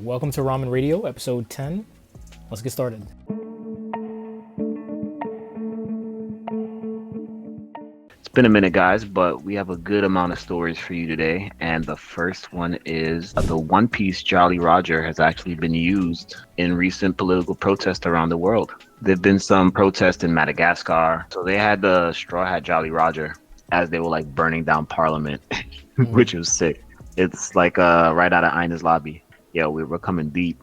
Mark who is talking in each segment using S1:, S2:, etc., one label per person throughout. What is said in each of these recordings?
S1: welcome to Ramen Radio, episode 10. Let's get started.
S2: It's been a minute, guys, but we have a good amount of stories for you today. And the first one is the One Piece Jolly Roger has actually been used in recent political protests around the world. There've been some protests in Madagascar. So they had the Strawhat Jolly Roger as they were like burning down Parliament, which was sick. It's like right out of Ina's lobby. Yeah, we're coming deep.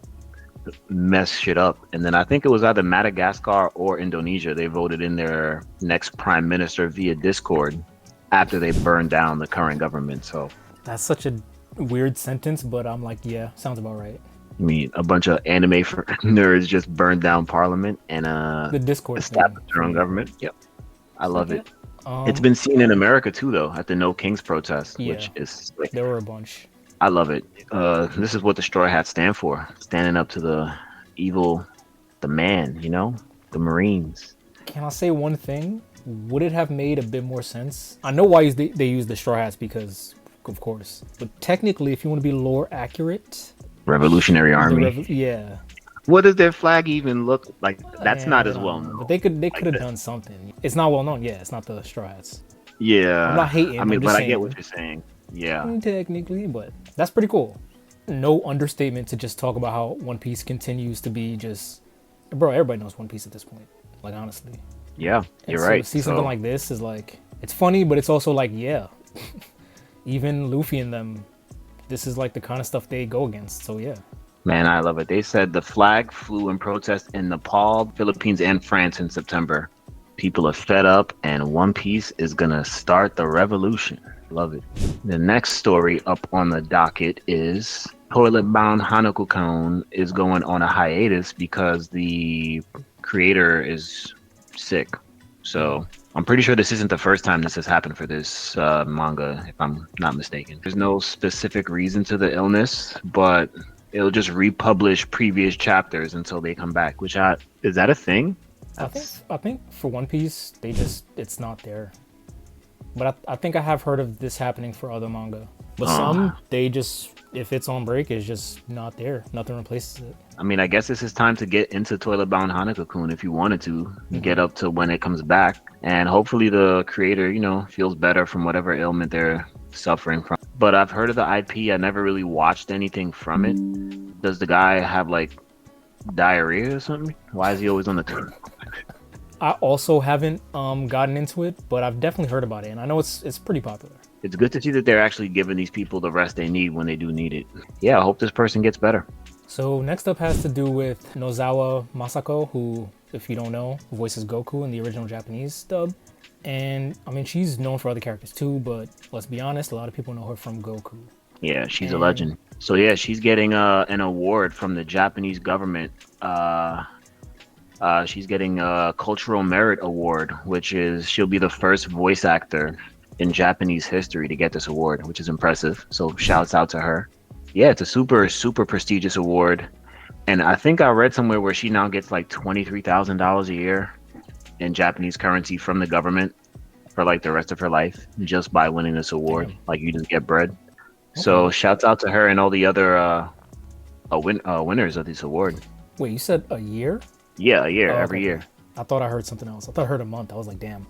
S2: Mess shit up. And then I think it was either Madagascar or Indonesia. They voted in their next prime minister via Discord after they burned down the current government. So
S1: That's such a weird sentence, but I'm like, yeah, sounds about right.
S2: I mean, a bunch of anime for nerds just burned down Parliament and
S1: The Discord
S2: established their own
S1: thing.
S2: government. Yep, I love it.
S1: Um,
S2: It's been seen in America too, though, at the No Kings protest,
S1: Yeah.
S2: which is like,
S1: There were a bunch.
S2: I love it. This is what the Straw Hats stand for: standing up to the evil, the man, the Marines.
S1: Can I say one thing? Would it have made a bit more sense? I know why they use the Straw Hats because, of course. But technically, if you want to be lore accurate,
S2: Revolutionary Army.
S1: yeah.
S2: What does their flag even look like? That's not as well known.
S1: But they could have done something. It's not well known. Yeah, it's not the Straw Hats.
S2: Yeah.
S1: I'm not hating.
S2: I mean,
S1: I'm just
S2: but I
S1: saying.
S2: get what you're saying. Yeah.
S1: Technically, but that's pretty cool. No understatement to just talk about how One Piece continues to be just, bro. Everybody knows One Piece at this point. Like honestly,
S2: Yeah,
S1: and
S2: you're
S1: so
S2: right.
S1: to see something like this is like, it's funny, but it's also like, yeah, even Luffy and them, this is like the kind of stuff they go against. So yeah,
S2: Man, I love it. They said the flag flew in protest in Nepal, Philippines, and France in September. People are fed up, and One Piece is gonna start the revolution. Love it. The next story up on the docket is toilet-bound Hanako-kun is going on a hiatus because the creator is sick. So I'm pretty sure this isn't the first time this has happened for this manga, if I'm not mistaken. There's no specific reason to the illness, but it'll just republish previous chapters until they come back. Is that a thing?
S1: I think for One Piece it's not there. But I think I have heard of this happening for other manga. But some, they just, if it's on break, it's just not there. Nothing replaces it.
S2: I mean, I guess this is time to get into toilet-bound Hanako-kun if you wanted to get up to when it comes back. And hopefully the creator, feels better from whatever ailment they're suffering from. But I've heard of the IP. I never really watched anything from it. Does the guy have, like, diarrhea or something? Why is he always on the toilet?
S1: I also haven't gotten into it, but I've definitely heard about it, and I know it's pretty popular.
S2: It's good to see that they're actually giving these people the rest they need when they do need it. Yeah, I hope this person gets better.
S1: So next up has to do with Nozawa Masako, who, if you don't know, voices Goku in the original Japanese dub. And, I mean, she's known for other characters too, but let's be honest, a lot of people know her from Goku.
S2: Yeah, she's a legend. So yeah, she's getting an award from the Japanese government. She's getting a Cultural Merit Award, which is she'll be the first voice actor in Japanese history to get this award, which is impressive. So shouts out to her. Yeah, it's a super, super prestigious award. And I think I read somewhere where she now gets like $23,000 a year in Japanese currency from the government for like the rest of her life just by winning this award.
S1: Damn.
S2: Like you just get bread. Okay. So shouts out to her and all the other winners of this award.
S1: Wait, you said a year?
S2: Yeah, a year,
S1: okay.
S2: every year.
S1: I thought I heard something else. I thought I heard a month. I was like, damn.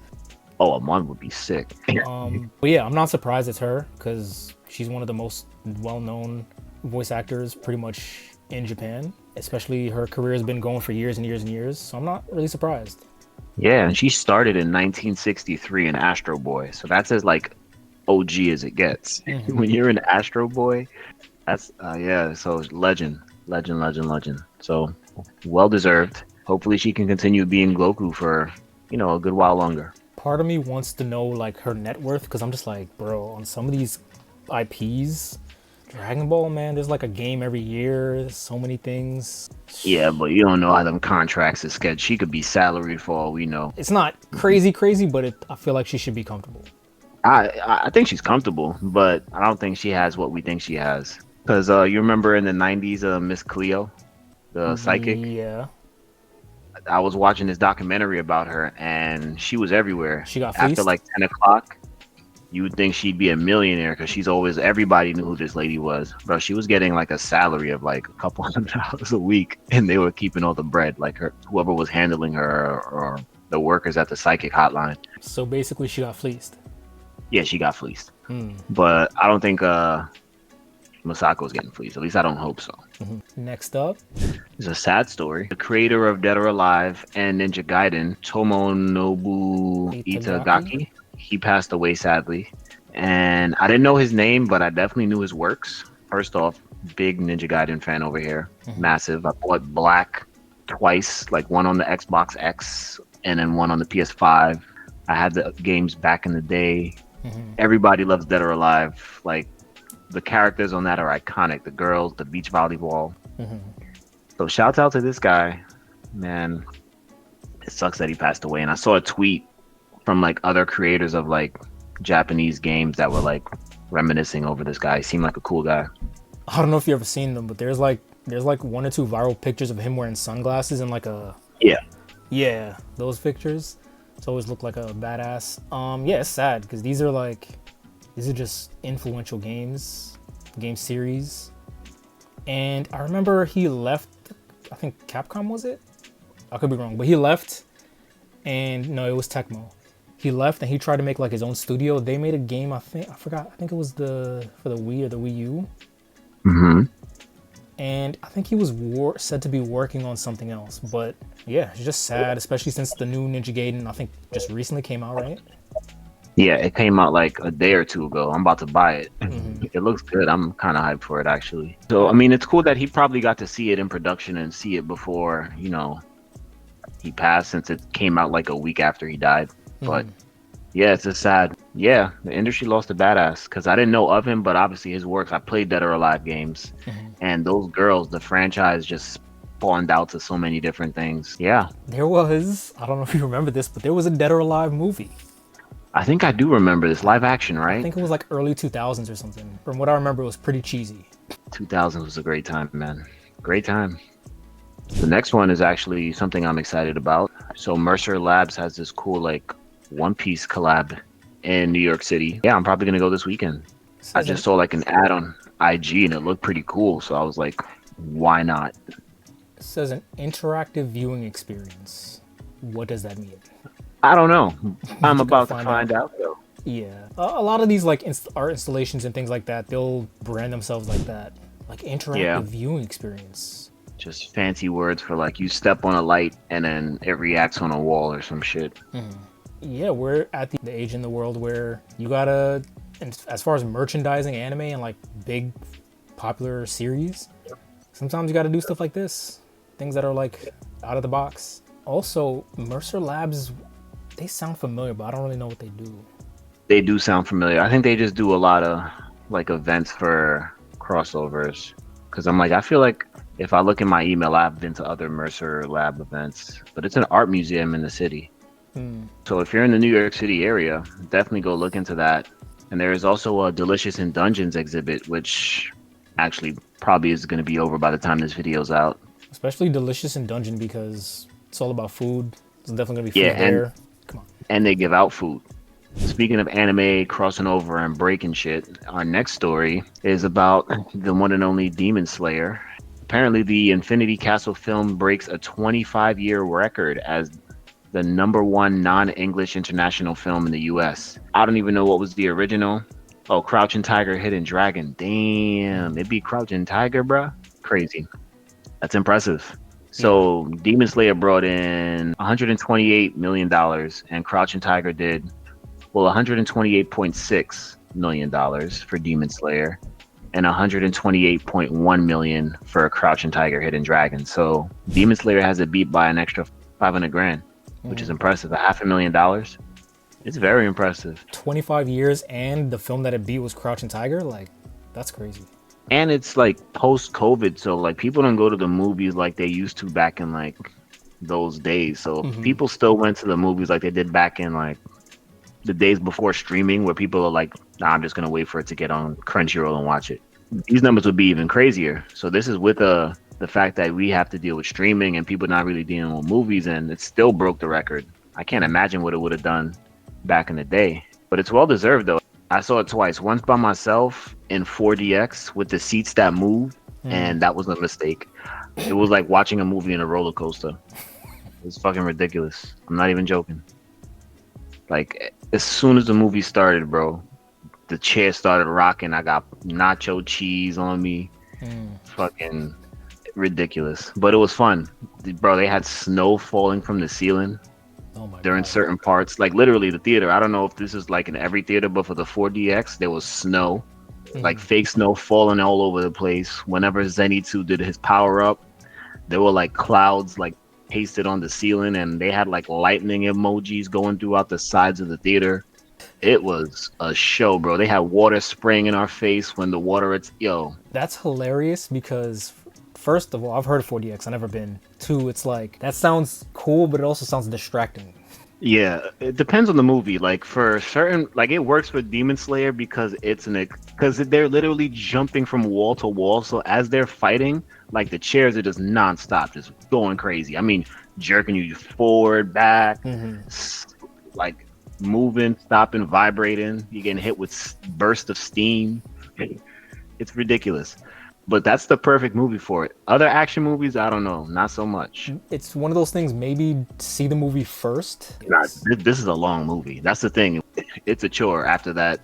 S2: Oh, a month would be sick.
S1: But yeah, I'm not surprised it's her because she's one of the most well-known voice actors pretty much in Japan. Especially her career has been going for years and years and years. So I'm not really surprised.
S2: Yeah, and she started in 1963 in Astro Boy. So that's as like OG as it gets. When you're in Astro Boy, that's, so legend. So well deserved. Hopefully she can continue being Goku for, a good while longer.
S1: Part of me wants to know like her net worth because I'm just like, bro, on some of these IPs, Dragon Ball, man, there's like a game every year. There's so many things.
S2: Yeah, but you don't know how them contracts is sketched. She could be salaried for all we know.
S1: It's not crazy, but I feel like she should be comfortable.
S2: I think she's comfortable, but I don't think she has what we think she has. Because you remember in the 90s, Miss Cleo, the psychic?
S1: Yeah.
S2: I was watching this documentary about her, and she was everywhere.
S1: She got
S2: after
S1: fleeced?
S2: like 10 o'clock. You would think she'd be a millionaire because everybody knew who this lady was. Bro, she was getting like a salary of like a couple $100 a week, and they were keeping all the bread, like whoever was handling her or the workers at the psychic hotline.
S1: So basically, she got fleeced.
S2: Yeah, she got fleeced. But I don't think Masako's getting fleeced. At least I don't hope so.
S1: Next up
S2: is a sad story. The creator of Dead or Alive and Ninja Gaiden, Tomonobu Itagaki, he passed away sadly. And I didn't know his name, but I definitely knew his works. First off, big Ninja Gaiden fan over here. Massive. I bought Black twice, like one on the Xbox X and then one on the PS5. I had the games back in the day. Everybody loves Dead or Alive. Like, the characters on that are iconic. The girls, the beach volleyball. So shout out to this guy, man. It sucks that he passed away. And I saw a tweet from like other creators of like Japanese games that were like reminiscing over this guy. He seemed like a cool guy.
S1: I don't know if you ever seen them, but there's like 1 or 2 viral pictures of him wearing sunglasses and like a yeah, those pictures. It's always looked like a badass. Yeah, it's sad because these are just influential game series. And I remember he left, I think Capcom was it? I could be wrong, but he left, and no, it was Tecmo. He left and he tried to make like his own studio. They made a game, I think it was for the Wii or the Wii U. And I think he was said to be working on something else. But yeah, it's just sad, especially since the new Ninja Gaiden, I think, just recently came out, right?
S2: Yeah, it came out like a day or 2 ago. I'm about to buy it. It looks good. I'm kind of hyped for it, actually. So, I mean, it's cool that he probably got to see it in production and see it before, he passed, since it came out like a week after he died. But yeah, it's just sad. Yeah, the industry lost a badass because I didn't know of him, but obviously his works. I played Dead or Alive games, and those girls, the franchise just spawned out to so many different things. Yeah.
S1: There was, I don't know if you remember this, but there was a Dead or Alive movie.
S2: I think I do remember this, live action, right?
S1: I think it was like early 2000s or something. From what I remember, it was pretty cheesy.
S2: 2000s was a great time, man. Great time. The next one is actually something I'm excited about. So Mercer Labs has this cool like One Piece collab in New York City. Yeah, I'm probably gonna go this weekend. I just saw like an ad on IG and it looked pretty cool, so I was like, why not?
S1: It says an interactive viewing experience. What does that mean?
S2: I don't know. I'm about to find out though.
S1: Yeah, a lot of these like art installations and things like that, they'll brand themselves like that, like interactive viewing experience.
S2: Just fancy words for like you step on a light and then it reacts on a wall or some shit.
S1: Yeah, we're at the age in the world where you gotta, and as far as merchandising anime and like big popular series, sometimes you gotta do stuff like this, things that are like out of the box. Also, Mercer Labs, they sound familiar, but I don't really know what they do.
S2: They do sound familiar. I think they just do a lot of like events for crossovers. Cause I'm like, I feel like if I look in my email, I've been to other Mercer Lab events, but it's an art museum in the city. So if you're in the New York City area, definitely go look into that. And there is also a Delicious in Dungeons exhibit, which actually probably is going to be over by the time this video's out.
S1: Especially Delicious in Dungeon because it's all about food. It's definitely going to be food there. Come on.
S2: And they give out food. Speaking of anime crossing over and breaking shit, our next story is about the one and only Demon Slayer. Apparently, the Infinity Castle film breaks a 25-year record as the #1 non-English international film in the US. I don't even know what was the original. Oh, Crouching Tiger, Hidden Dragon. Damn, it beat Crouching Tiger, bruh. Crazy. That's impressive. So Demon Slayer brought in $128 million and Crouching Tiger did, well, $128.6 million for Demon Slayer and $128.1 million for Crouching Tiger, Hidden Dragon. So Demon Slayer has it beat by an extra $500,000, which is impressive. $500,000. It's very impressive.
S1: 25 years and the film that it beat was Crouching Tiger? Like, that's crazy.
S2: And it's like post-COVID, so like people don't go to the movies like they used to back in like those days. So people still went to the movies like they did back in like the days before streaming, where people are like, nah, I'm just gonna wait for it to get on Crunchyroll and watch it. These numbers would be even crazier. So this is with the fact that we have to deal with streaming and people not really dealing with movies, and it still broke the record. I can't imagine what it would have done back in the day, but it's well deserved though. I saw it twice. Once by myself in 4DX with the seats that move,
S1: Mm.
S2: and that was a mistake. It was like watching a movie in a roller coaster. It's fucking ridiculous. I'm not even joking. Like as soon as the movie started, bro, the chair started rocking. I got nacho cheese on me.
S1: Mm.
S2: Fucking ridiculous. But it was fun. Bro, they had snow falling from the ceiling
S1: Oh my
S2: during
S1: god.
S2: certain parts. Like literally the theater. I don't know if this is like in every theater, but for the 4DX, there was snow. Like
S1: Mm.
S2: fake snow falling all over the place. Whenever Zenitsu did his power up, there were like clouds like pasted on the ceiling, and they had like lightning emojis going throughout the sides of the theater. It was a show, bro. They had water spraying in our face when the water. It's yo.
S1: That's hilarious because, first of all, I've heard of 4DX. I've never been. Two, it's like that sounds cool, but it also sounds distracting.
S2: Yeah, it depends on the movie. Like for certain, like it works for Demon Slayer because because they're literally jumping from wall to wall. So as they're fighting, like the chairs are just nonstop, just going crazy. I mean, jerking you forward, back,
S1: Hmm.
S2: like moving, stopping, vibrating. You're getting hit with burst of steam. It's ridiculous. But that's the perfect movie for it. Other action movies, I don't know, not so much.
S1: It's one of those things. Maybe see the movie first.
S2: Nah, this is a long movie. That's the thing. It's a chore after that.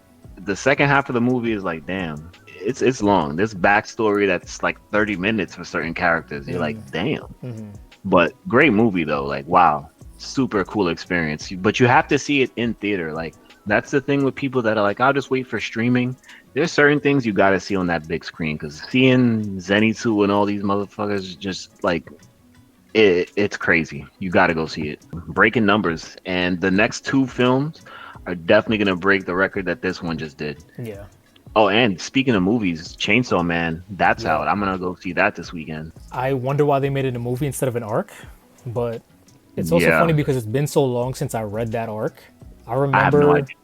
S2: The second half of the movie is like, damn, it's long. This backstory that's like 30 minutes for certain characters. You're like, damn.
S1: Hmm.
S2: But great movie though. Like, wow, super cool experience. But you have to see it in theater. Like, that's the thing with people that are like, I'll just wait for streaming. There's certain things you got to see on that big screen because seeing Zenitsu and all these motherfuckers just like it's crazy. You got to go see it. Breaking numbers, and the next two films are definitely gonna break the record that this one just did.
S1: Yeah.
S2: Oh, and speaking of movies, Chainsaw Man, that's
S1: Yeah.
S2: out. I'm gonna go see that this weekend.
S1: I wonder why they made it a movie instead of an arc, but it's also
S2: Yeah,
S1: funny because it's been so long since I read that arc. I
S2: I have no
S1: remember
S2: idea.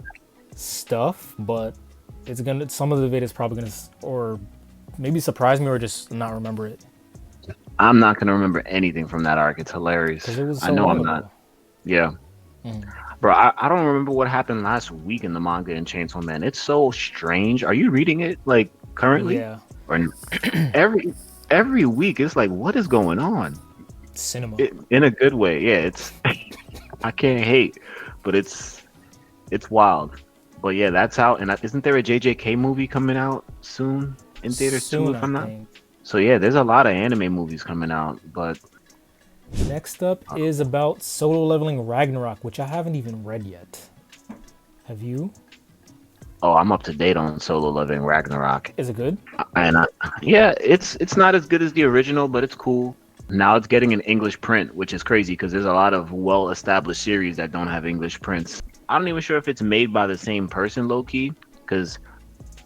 S1: stuff, but some of it is probably gonna or maybe surprise me or just not remember it
S2: I'm not gonna remember anything from that arc. It's hilarious.
S1: because it was
S2: I
S1: so
S2: know
S1: long
S2: I'm
S1: ago.
S2: not. Yeah,
S1: Mm.
S2: bro. I don't remember what happened last week in the manga in Chainsaw Man. It's so strange. Are you reading it like currently?
S1: Yeah,
S2: Or every every week it's like, what is going on?
S1: cinema.
S2: In a good way. Yeah, it's I can't hate, but it's wild. But yeah, that's out. And isn't there a JJK movie coming out soon in theaters too?
S1: Soon,
S2: If
S1: I
S2: I'm not.
S1: think.
S2: So yeah, there's a lot of anime movies coming out. But
S1: Next up is about Solo Leveling Ragnarok, which I haven't even read yet. Have you?
S2: oh, I'm up to date on Solo Leveling Ragnarok,
S1: Is it good?
S2: and yeah, it's not as good as the original, but it's cool. Now it's getting an English print, which is crazy because there's a lot of well-established series that don't have English prints. I'm not even sure if it's made by the same person, low key, because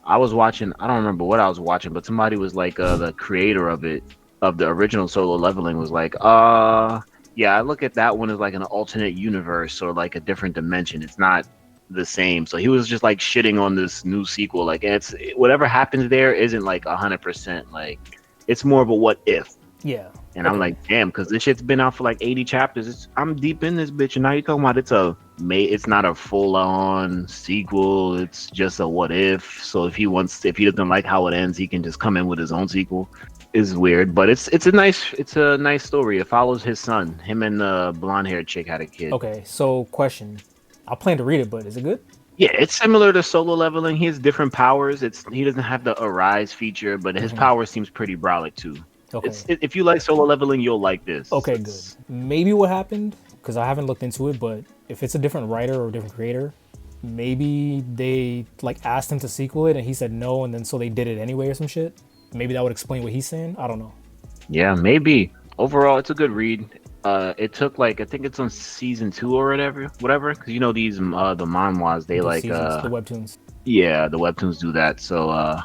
S2: I was watching. I don't remember what I was watching, but somebody was like, the creator of it, of the original Solo Leveling, was like, yeah, I look at that one as like an alternate universe or like a different dimension. It's not the same. So he was just like shitting on this new sequel. Like, it's whatever happens there isn't like 100%. Like, it's more of a what if.
S1: Yeah.
S2: And I'm
S1: Okay.
S2: like, damn, because this shit's been out for like 80 chapters. I'm deep in this bitch, and now you're talking about it's not a full on sequel. It's just a what if. So if he doesn't like how it ends, he can just come in with his own sequel. Is weird, but it's a nice story. It follows his son. Him and the blonde haired chick had a kid.
S1: Okay. So, question. I plan to read it, but is it good?
S2: Yeah, it's similar to Solo Leveling. He has different powers. He doesn't have the Arise feature, but his power seems pretty brolic too.
S1: Okay.
S2: If you like Solo Leveling, you'll like this.
S1: Okay, good. Maybe what happened, because I haven't looked into it, but if it's a different writer or a different creator, maybe they like asked him to sequel it and he said no, and then so they did it anyway or some shit. Maybe that would explain what he's saying. I don't know.
S2: Yeah, maybe. Overall, it's a good read. It took like I think it's on season 2 or whatever. Because you know these the manhwas they
S1: The
S2: like
S1: seasons, the webtoons.
S2: yeah, the webtoons do that. So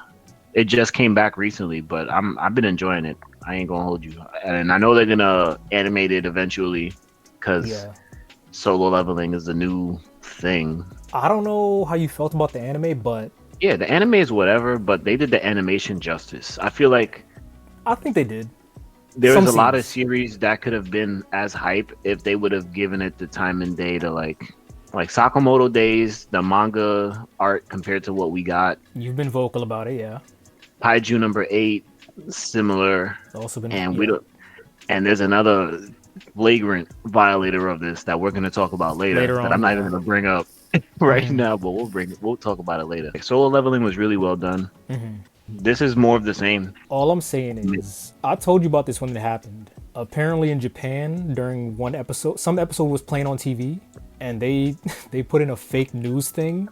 S2: it just came back recently, but I've been enjoying it. I ain't gonna hold you, and I know they're gonna animate it eventually because
S1: Yeah.
S2: Solo Leveling is the new thing.
S1: I don't know how you felt about the anime, but
S2: Yeah, the anime is whatever, but they did the animation justice. I feel like
S1: I think they did.
S2: there's
S1: Some
S2: a lot of
S1: scenes.
S2: series that could have been as hype if they would have given it the time and day to like Like Sakamoto Days, the manga art compared to what we got.
S1: You've been vocal about it, yeah.
S2: Kaiju number 8, similar.
S1: It's also been,
S2: And we
S1: yeah.
S2: don't. And there's another flagrant violator of this that we're going to talk about later
S1: Later
S2: that
S1: on,
S2: I'm not
S1: yeah.
S2: even going to bring up right
S1: Mhm.
S2: now, but we'll talk about it later. Solo Leveling was really well done.
S1: Mhm.
S2: This is more of the same.
S1: All I'm saying is, I told you about this when it happened. Apparently in Japan, during one episode, some episode was playing on TV, and they they put in a fake news thing.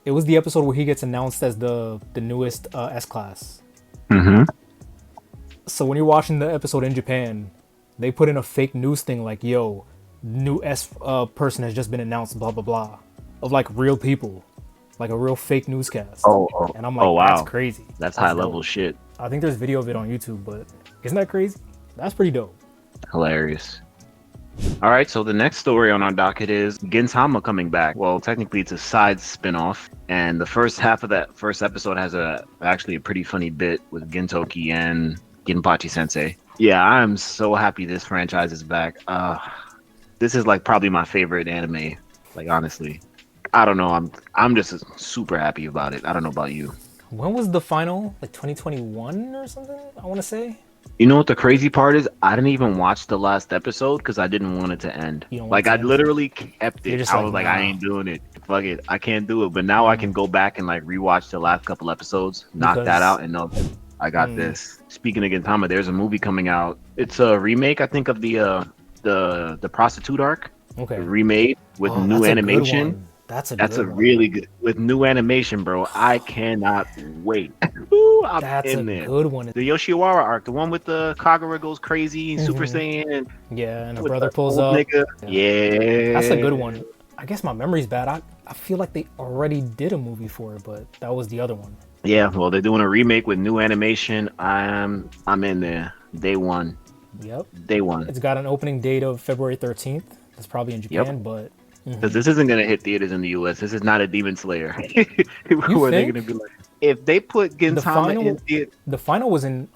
S1: It was the episode where he gets announced as the newest S class.
S2: Mm-hmm.
S1: So when you're watching the episode in Japan, they put in a fake news thing like, "Yo, new S person has just been announced," blah blah blah, of like real people, like a real fake newscast. And I'm like,
S2: wow.
S1: that's crazy.
S2: That's high level
S1: dope.
S2: shit.
S1: I think there's video of it on YouTube, but isn't that crazy? That's pretty dope.
S2: Hilarious. All right, so the next story on our docket is Gintama coming back. Well, technically it's a side spin-off, and the first half of that first episode has actually a pretty funny bit with Gintoki and Ginpachi Sensei. Yeah, I'm so happy this franchise is back. This is like probably my favorite anime. Like honestly, I don't know. I'm just super happy about it. I don't know about you.
S1: When was the final? Like 2021 or something? I want to say.
S2: You know what the crazy part is? I didn't even watch the last episode because I didn't want it to end.
S1: You don't want
S2: Like
S1: it to
S2: I
S1: end?
S2: literally kept
S1: You're
S2: it.
S1: just
S2: I
S1: like,
S2: was like,
S1: nah.
S2: I ain't doing it. Fuck it. I can't do it. But now I can go back and like rewatch the last couple episodes, knock that
S1: Because-
S2: out, and know I got this. Speaking of Gintama, there's a movie coming out. It's a remake, I think, of the prostitute arc.
S1: Okay.
S2: Remade with
S1: Oh,
S2: new
S1: that's a good
S2: animation.
S1: one. That's a
S2: That's
S1: good
S2: a
S1: one.
S2: really good with new animation, bro. I cannot wait. Ooh, I'm
S1: That's
S2: in
S1: a
S2: there.
S1: good one.
S2: The Yoshiwara arc, the one with the Kagura goes crazy, Super Saiyan, and
S1: Yeah, and her
S2: with
S1: brother
S2: the
S1: pulls
S2: old
S1: up.
S2: nigga. Yeah,
S1: That's a good one. I guess my memory's bad. I feel like they already did a movie for it, but that was the other one.
S2: Yeah, well, they're doing a remake with new animation. I'm in there. Day one.
S1: Yep.
S2: Day one.
S1: It's got an opening date of February 13th. That's probably in Japan, but
S2: Because this isn't gonna hit theaters in the U.S. This is not a Demon Slayer. Where they're
S1: think?
S2: gonna be like, if they put Gintama in theater,
S1: the final was in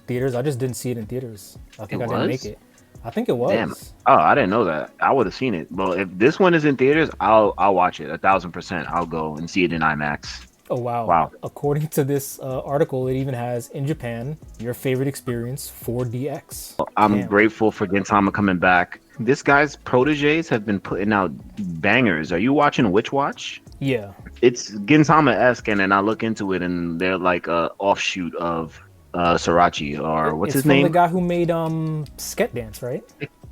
S1: theaters. I just didn't see it in theaters. I think I didn't make it. I think it was.
S2: damn. Oh, I didn't know that. I would have seen it. Well, if this one is in theaters, I'll watch it 1,000%. I'll go and see it in IMAX.
S1: Oh wow.
S2: Wow.
S1: According to this article, it even has in Japan your favorite experience 4DX.
S2: I'm
S1: Damn.
S2: grateful for Gintama coming back. This guy's proteges have been putting out bangers. Are you watching Witch Watch?
S1: Yeah.
S2: It's Gintama-esque, and then I look into it, and they're like a offshoot of Sriracha, or what's
S1: It's
S2: his
S1: from
S2: name?
S1: the guy who made Sket Dance, right?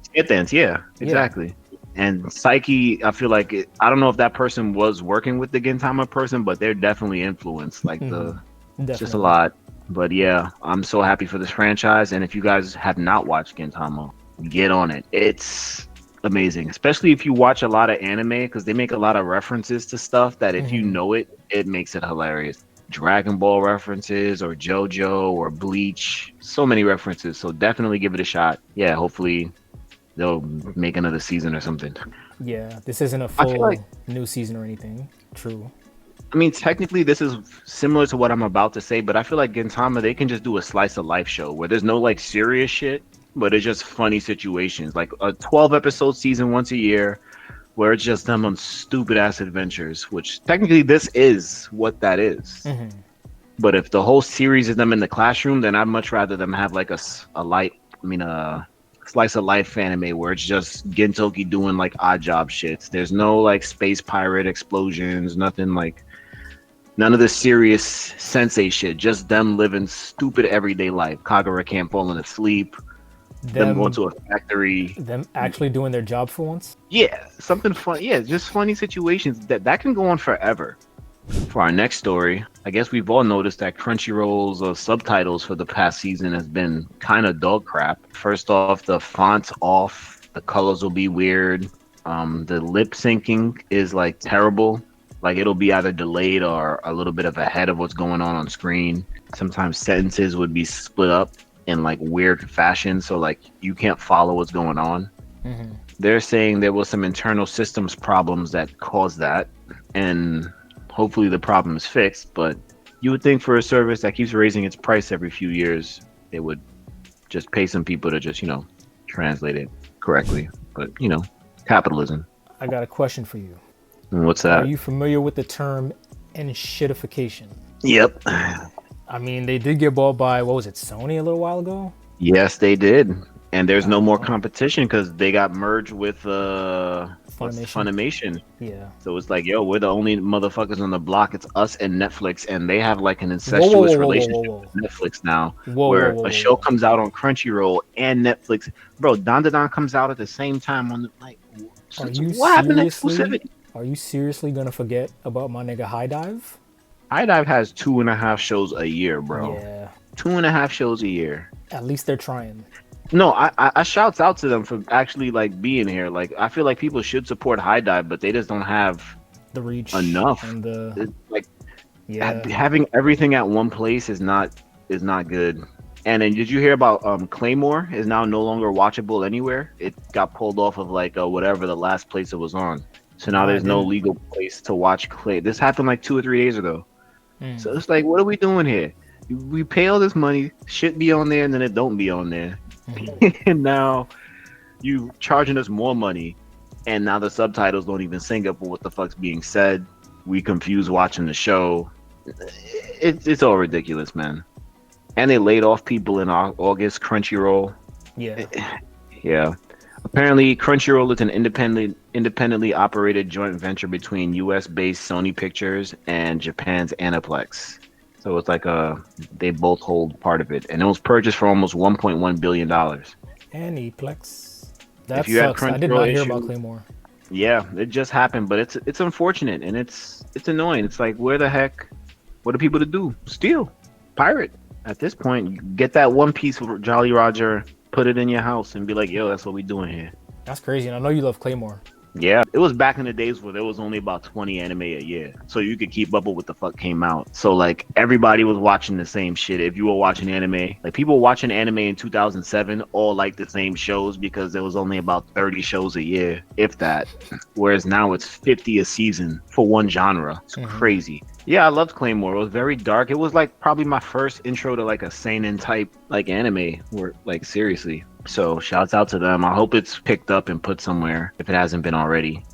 S2: Skit Dance, yeah, exactly. And Psyche, I feel like I don't know if that person was working with the Gintama person, but they're definitely influenced. Like it's just a
S1: Definitely.
S2: lot. But yeah, I'm so happy for this franchise. And if you guys have not watched Gintama, get on it. It's amazing, especially if you watch a lot of anime, because they make a lot of references to stuff that if you know it, it makes it hilarious. Dragon Ball references, or JoJo, or Bleach, so many references. So definitely give it a shot. Yeah, hopefully they'll make another season or something.
S1: Yeah, this isn't a
S2: I feel
S1: full
S2: like-
S1: new season or anything. True.
S2: I mean, technically, this is similar to what I'm about to say, but I feel like Gintama, they can just do a slice of life show where there's no like serious shit, but it's just funny situations, like a 12 episode season once a year, where it's just them on stupid ass adventures. Which technically, this is what that is. But if the whole series is them in the classroom, then I'd much rather them have like a slice of life anime where it's just Gintoki doing like odd job shits. There's no like space pirate explosions, nothing like. None of the serious sensei shit, just them living stupid everyday life. Kagura can't fall asleep. Them going to a factory.
S1: Them actually doing their job for once.
S2: Yeah, something fun. Yeah, just funny situations that can go on forever. For our next story, I guess we've all noticed that Crunchyroll's subtitles for the past season has been kind of dog crap. First off, the font's off. The colors will be weird. The lip syncing is like terrible. Like it'll be either delayed or a little bit of ahead of what's going on screen. Sometimes sentences would be split up in like weird fashion, so like you can't follow what's going on. They're saying there was some internal systems problems that caused that, and hopefully the problem is fixed. But you would think for a service that keeps raising its price every few years, they would just pay some people to just, translate it correctly. But capitalism.
S1: I got a question for you.
S2: What's
S1: Are
S2: that?
S1: you familiar with the term "enshittification"?
S2: Yep.
S1: I mean, they did get bought by, what was it, Sony a little while ago?
S2: Yes, they did. And there's no more
S1: Uh,
S2: competition because they got merged with what's
S1: Funimation.
S2: Funimation.
S1: Yeah.
S2: So it's like, yo, we're the only motherfuckers on the block. It's us and Netflix, and they have like an
S1: Whoa, whoa, whoa,
S2: incestuous
S1: whoa, whoa, whoa,
S2: relationship
S1: whoa.
S2: with Netflix now,
S1: Whoa, whoa,
S2: where
S1: whoa,
S2: a
S1: whoa,
S2: show
S1: whoa.
S2: comes out on Crunchyroll and Netflix. Bro, Don comes out at the same time on the like.
S1: Are
S2: So
S1: you
S2: what happened to
S1: seriously?
S2: exclusivity?
S1: Are you seriously gonna forget about my nigga High Dive?
S2: High Dive has 2.5 shows a year, bro.
S1: Yeah.
S2: 2.5 shows a year.
S1: At least they're trying.
S2: No, I shouts out to them for actually like being here. Like I feel like people should support High Dive, but they just don't have
S1: The reach
S2: enough.
S1: and the
S2: Like
S1: yeah.
S2: having everything at one place is not good. And then did you hear about Claymore is now no longer watchable anywhere? It got pulled off of like whatever the last place it was on. So now
S1: No, I
S2: there's no
S1: didn't.
S2: legal place to watch Clay. This happened like 2 or 3 days ago. So
S1: Mm.
S2: it's like, what are we doing here? We pay all this money, shit be on there, and then it don't be on there.
S1: Mhm.
S2: And now you charging us more money, and now the subtitles don't even sync up with what the fuck's being said. We confused watching the show. It's all ridiculous, man. And they laid off people in August. Crunchyroll,
S1: Yeah.
S2: yeah. Apparently, Crunchyroll is an independently operated joint venture between U.S.-based Sony Pictures and Japan's Aniplex. So it's like they both hold part of it, and it was purchased for almost 1.1 billion dollars.
S1: Aniplex. That
S2: If you had
S1: sucks. I did not
S2: Crunchyroll
S1: hear about
S2: issues,
S1: Claymore.
S2: yeah, it just happened, but it's unfortunate and it's annoying. It's like, where the heck? What are people to do? Steal, pirate. At this point, you get that One Piece Jolly Roger, put it in your house, and be like, yo, that's what we doing here.
S1: That's crazy. And I know you love Claymore.
S2: Yeah, it was back in the days where there was only about 20 anime a year, so you could keep up with what the fuck came out. So like everybody was watching the same shit. If you were watching anime, like people watching anime in 2007 all like the same shows because there was only about 30 shows a year, if that. Whereas now it's 50 a season for one genre. It's crazy. Yeah, I loved Claymore. It was very dark. It was like probably my first intro to like a seinen type like anime, or like seriously. So shouts out to them. I hope it's picked up and put somewhere if it hasn't been already.